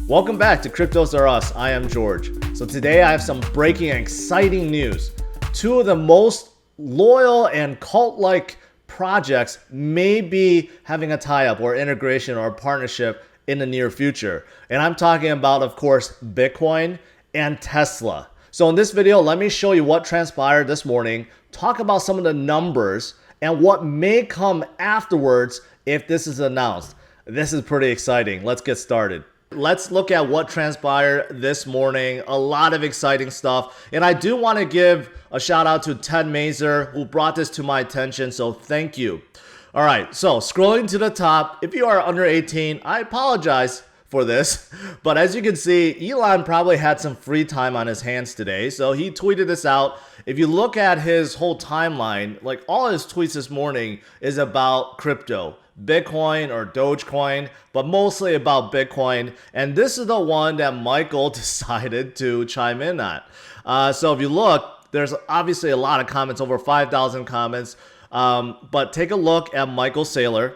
Welcome back to CryptosRUs. I am George. So today I have some breaking and exciting news. Two of the most loyal and cult-like projects may be having a tie-up or integration or partnership in the near future. And I'm talking about, of course, Bitcoin and Tesla. So in this video, let me show you what transpired this morning, talk about some of the numbers, and what may come afterwards if this is announced. This is pretty exciting. Let's get started. Let's look at what transpired this morning. A lot of exciting stuff. And I do want to give a shout out to Ted Mazer who brought this to my attention. So thank you. All right. So scrolling to the top, if you are under 18, I apologize for this. But as you can see, Elon probably had some free time on his hands today. So he tweeted this out. If you look at his whole timeline, like all his tweets this morning is about crypto. Bitcoin or Dogecoin, but mostly about Bitcoin. And this is the one that Michael decided to chime in on. So if you look, there's obviously a lot of comments, over 5,000 comments. But take a look at Michael Saylor.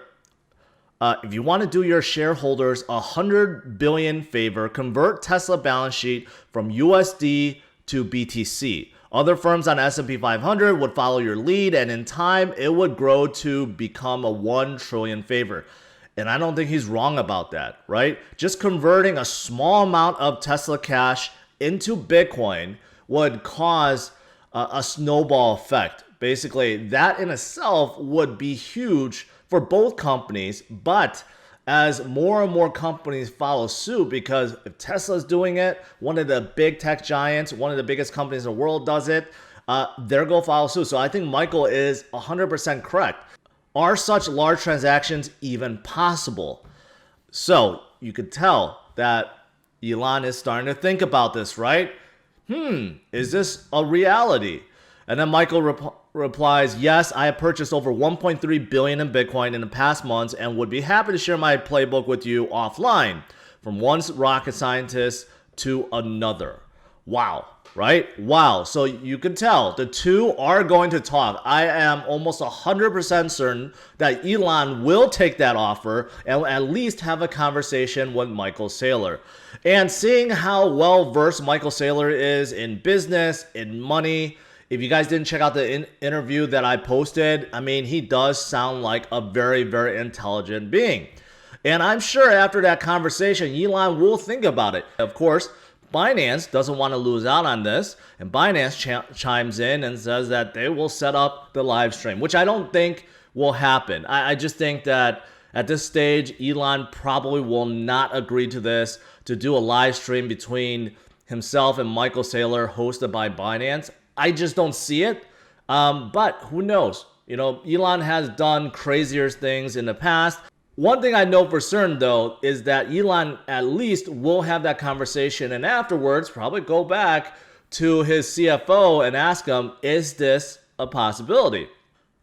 If you want to do your shareholders a 100 billion favor, convert Tesla balance sheet from USD to BTC. Other firms on S&P 500 would follow your lead, and in time, it would grow to become a 1 trillion favor. And I don't think he's wrong about that, right? Just converting a small amount of Tesla cash into Bitcoin would cause a snowball effect. Basically, that in itself would be huge for both companies, but as more and more companies follow suit, because if Tesla's doing it, one of the big tech giants, one of the biggest companies in the world does it, they're going to follow suit. So I think Michael is 100% correct. Are such large transactions even possible? So you could tell that Elon is starting to think about this, right? Is this a reality? And then Michael replies, yes, I have purchased over 1.3 billion in Bitcoin in the past months and would be happy to share my playbook with you offline, from one rocket scientist to another. Wow, right? Wow. So you can tell the two are going to talk. I am almost 100% certain that Elon will take that offer and at least have a conversation with Michael Saylor. And seeing how well versed Michael Saylor is in business, in money, if you guys didn't check out the interview that I posted, I mean, he does sound like a very, very intelligent being. And I'm sure after that conversation, Elon will think about it. Of course, Binance doesn't want to lose out on this. And Binance chimes in and says that they will set up the live stream, which I don't think will happen. I just think that at this stage, Elon probably will not agree to this, to do a live stream between himself and Michael Saylor hosted by Binance. I just don't see it, but who knows? You know, Elon has done crazier things in the past. One thing I know for certain, though, is that Elon at least will have that conversation and afterwards probably go back to his CFO and ask him, is this a possibility?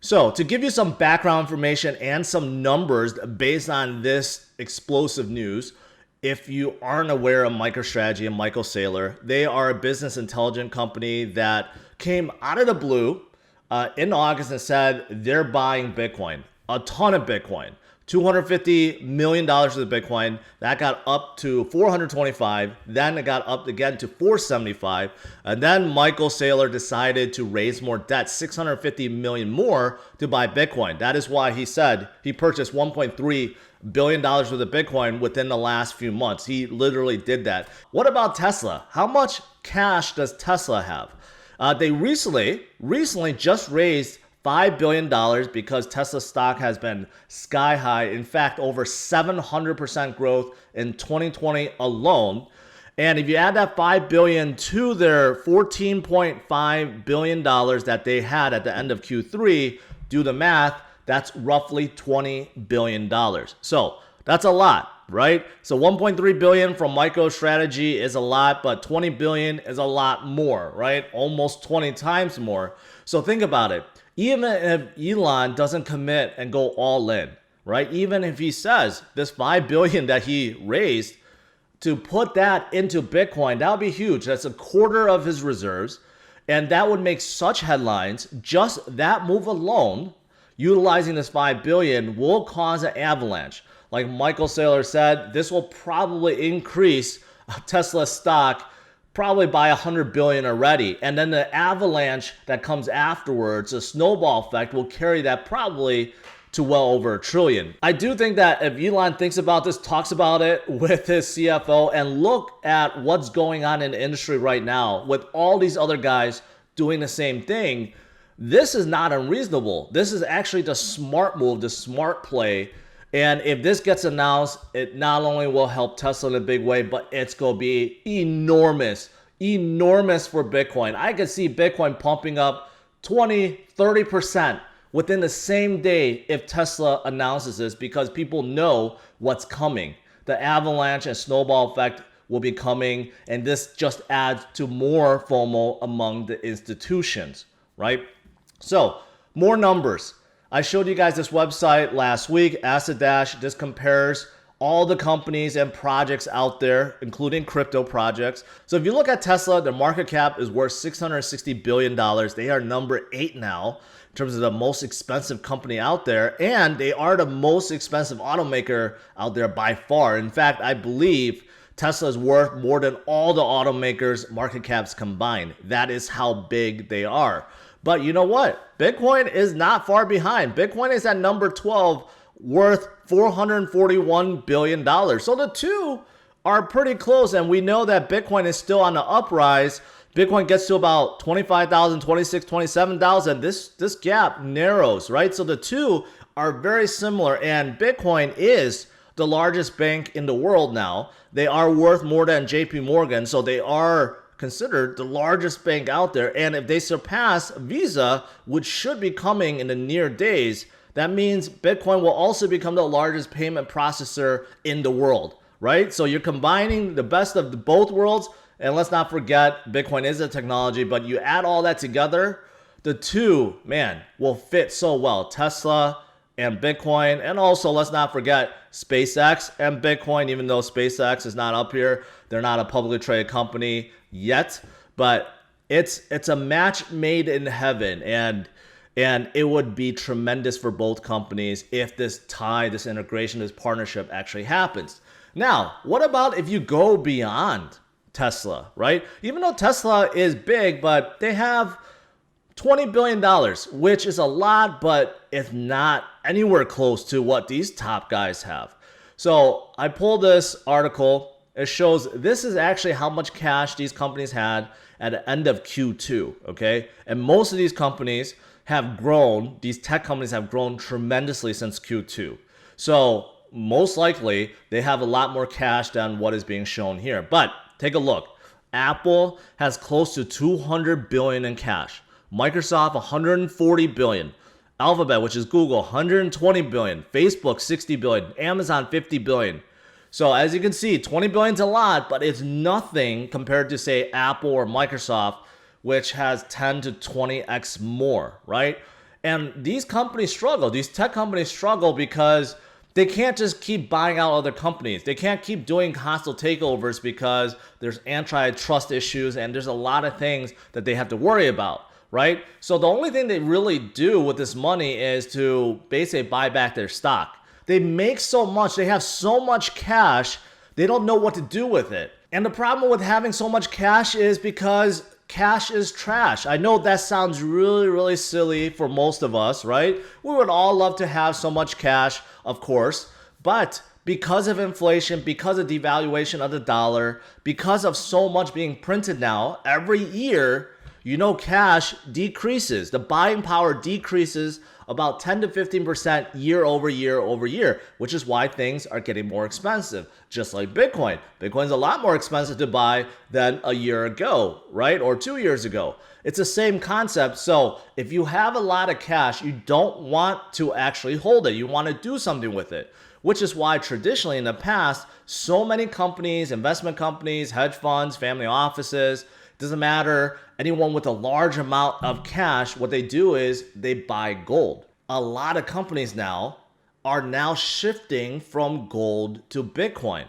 So to give you some background information and some numbers based on this explosive news, if you aren't aware of MicroStrategy and Michael Saylor, they are a business intelligence company that came out of the blue in August and said they're buying Bitcoin, a ton of Bitcoin, $250 million of the Bitcoin. That got up to 425. Then it got up again to 475. And then Michael Saylor decided to raise more debt, 650 million more to buy Bitcoin. That is why he said he purchased $1.3 billion worth of Bitcoin within the last few months. He literally did that. What about Tesla? How much cash does Tesla have? They recently just raised $5 billion because Tesla stock has been sky high. In fact, over 700% growth in 2020 alone. And if you add that $5 billion to their $14.5 billion that they had at the end of Q3, do the math, that's roughly $20 billion. So that's a lot, right? So 1.3 billion from MicroStrategy is a lot, but 20 billion is a lot more, right? Almost 20 times more. So think about it. Even if Elon doesn't commit and go all in, right? Even if he says this 5 billion that he raised, to put that into Bitcoin, that would be huge. That's a quarter of his reserves. And that would make such headlines. Just that move alone, utilizing this 5 billion, will cause an avalanche. like Michael Saylor said, this will probably increase Tesla stock probably by 100 billion already. And then the avalanche that comes afterwards, the snowball effect, will carry that probably to well over $1 trillion. I do think that if Elon thinks about this, talks about it with his CFO, and look at what's going on in the industry right now with all these other guys doing the same thing, this is not unreasonable. This is actually the smart move, the smart play. And if this gets announced, it not only will help Tesla in a big way, but it's going to be enormous for Bitcoin. I could see Bitcoin pumping up 20, 30% within the same day if Tesla announces this, because people know what's coming. The avalanche and snowball effect will be coming, and this just adds to more FOMO among the institutions, right? So, more numbers. I showed you guys this website last week, Acid Dash. This compares all the companies and projects out there, including crypto projects. So if you look at Tesla, their market cap is worth $660 billion. They are number 8 now in terms of the most expensive company out there, and they are the most expensive automaker out there by far. In fact, I believe Tesla is worth more than all the automakers' market caps combined. That is how big they are. But you know what? Bitcoin is not far behind. Bitcoin is at number 12, worth $441 billion. So the two are pretty close, and we know that Bitcoin is still on the uprise. Bitcoin gets to about 25,000, 26, 27,000. This gap narrows, right? So the two are very similar, and Bitcoin is the largest bank in the world now. They are worth more than JP Morgan, so they are considered the largest bank out there. And if they surpass Visa, which should be coming in the near days, that means Bitcoin will also become the largest payment processor in the world, right? So you're combining the best of both worlds. And let's not forget, Bitcoin is a technology, but you add all that together, the two, man, will fit so well. Tesla and Bitcoin, and also let's not forget SpaceX and Bitcoin, even though SpaceX is not up here. They're not a publicly traded company yet, but it's a match made in heaven, and it would be tremendous for both companies if this tie, this integration, this partnership actually happens. Now, what about if you go beyond Tesla, right? Even though Tesla is big, but they have $20 billion, which is a lot, but it's not anywhere close to what these top guys have. So I pulled this article. It shows this is actually how much cash these companies had at the end of Q2, okay? And most of these companies have grown, these tech companies have grown tremendously since Q2. So most likely they have a lot more cash than what is being shown here. But take a look. Apple has close to 200 billion in cash. Microsoft 140 billion. Alphabet, which is Google, 120 billion. Facebook 60 billion. Amazon 50 billion. So as you can see, 20 billion is a lot, but it's nothing compared to, say, Apple or Microsoft, which has 10 to 20x more, right? And these companies struggle. These tech companies struggle because they can't just keep buying out other companies. They can't keep doing hostile takeovers because there's antitrust issues and there's a lot of things that they have to worry about, right? So the only thing they really do with this money is to basically buy back their stock. They make so much, they have so much cash, they don't know what to do with it. And the problem with having so much cash is because cash is trash. I know that sounds really, really silly for most of us, right? We would all love to have so much cash, of course, but because of inflation, because of devaluation of the dollar, because of so much being printed now, every year, you know, cash decreases. The buying power decreases about 10 to 15% year over year, which is why things are getting more expensive. Just like Bitcoin. Bitcoin's a lot more expensive to buy than a year ago, right? Or 2 years ago. It's the same concept. So if you have a lot of cash, you don't want to actually hold it. You want to do something with it, which is why traditionally in the past, so many companies, investment companies, hedge funds, family offices, doesn't matter, anyone with a large amount of cash, what they do is they buy gold. A lot of companies now are now shifting from gold to Bitcoin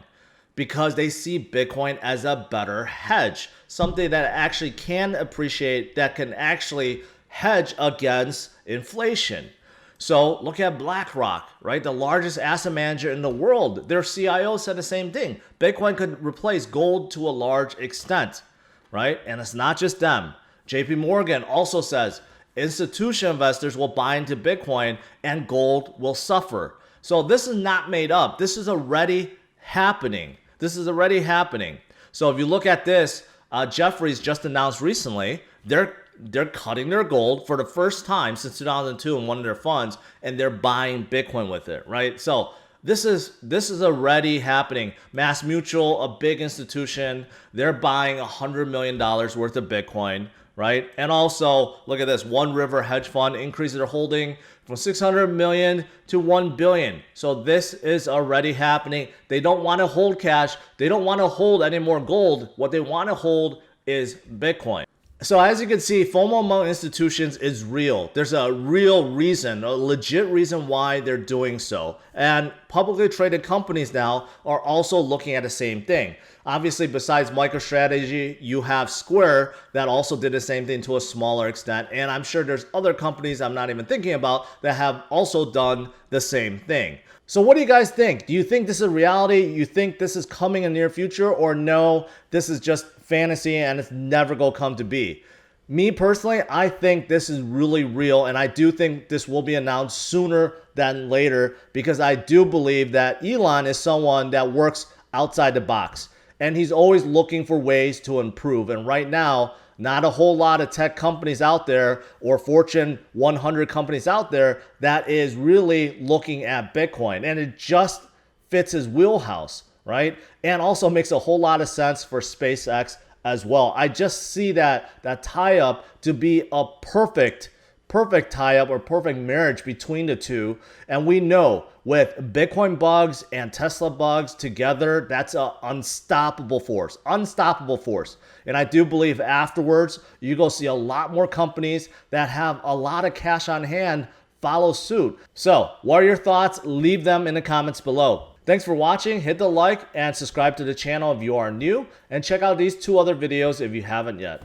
because they see Bitcoin as a better hedge, something that actually can appreciate, that can actually hedge against inflation. So look at BlackRock, right? The largest asset manager in the world. Their CIO said the same thing. Bitcoin could replace gold to a large extent, right? And it's not just them. JP Morgan also says institutional investors will buy into Bitcoin and gold will suffer. So this is not made up. This is already happening. This is already happening. So if you look at this, Jefferies just announced recently they're cutting their gold for the first time since 2002 in one of their funds, and they're buying Bitcoin with it, right? So this is already happening. Mass Mutual, a big institution, they're buying $100 million worth of Bitcoin, right? And also, look at this, One River Hedge Fund increased their holding from 600 million to 1 billion. So this is already happening. They don't want to hold cash. They don't want to hold any more gold. What they want to hold is Bitcoin. So as you can see, FOMO among institutions is real. There's a real reason, a legit reason why they're doing so. And publicly traded companies now are also looking at the same thing. Obviously, besides MicroStrategy, you have Square that also did the same thing to a smaller extent. And I'm sure there's other companies I'm not even thinking about that have also done the same thing. So what do you guys think? Do you think this is reality? You think this is coming in the near future? Or no, this is just fantasy and it's never going to come to be? Me personally, I think this is really real, and I do think this will be announced sooner than later because I do believe that Elon is someone that works outside the box and he's always looking for ways to improve. And right now, not a whole lot of tech companies out there or Fortune 100 companies out there that is really looking at Bitcoin, and it just fits his wheelhouse, right? And also makes a whole lot of sense for SpaceX as well. I just see that tie-up to be a perfect tie-up or perfect marriage between the two. And we know with Bitcoin bugs and Tesla bugs together, that's an unstoppable force. And I do believe afterwards, you go see a lot more companies that have a lot of cash on hand follow suit. So what are your thoughts? Leave them in the comments below. Thanks for watching. Hit the like and subscribe to the channel if you are new, and check out these two other videos if you haven't yet.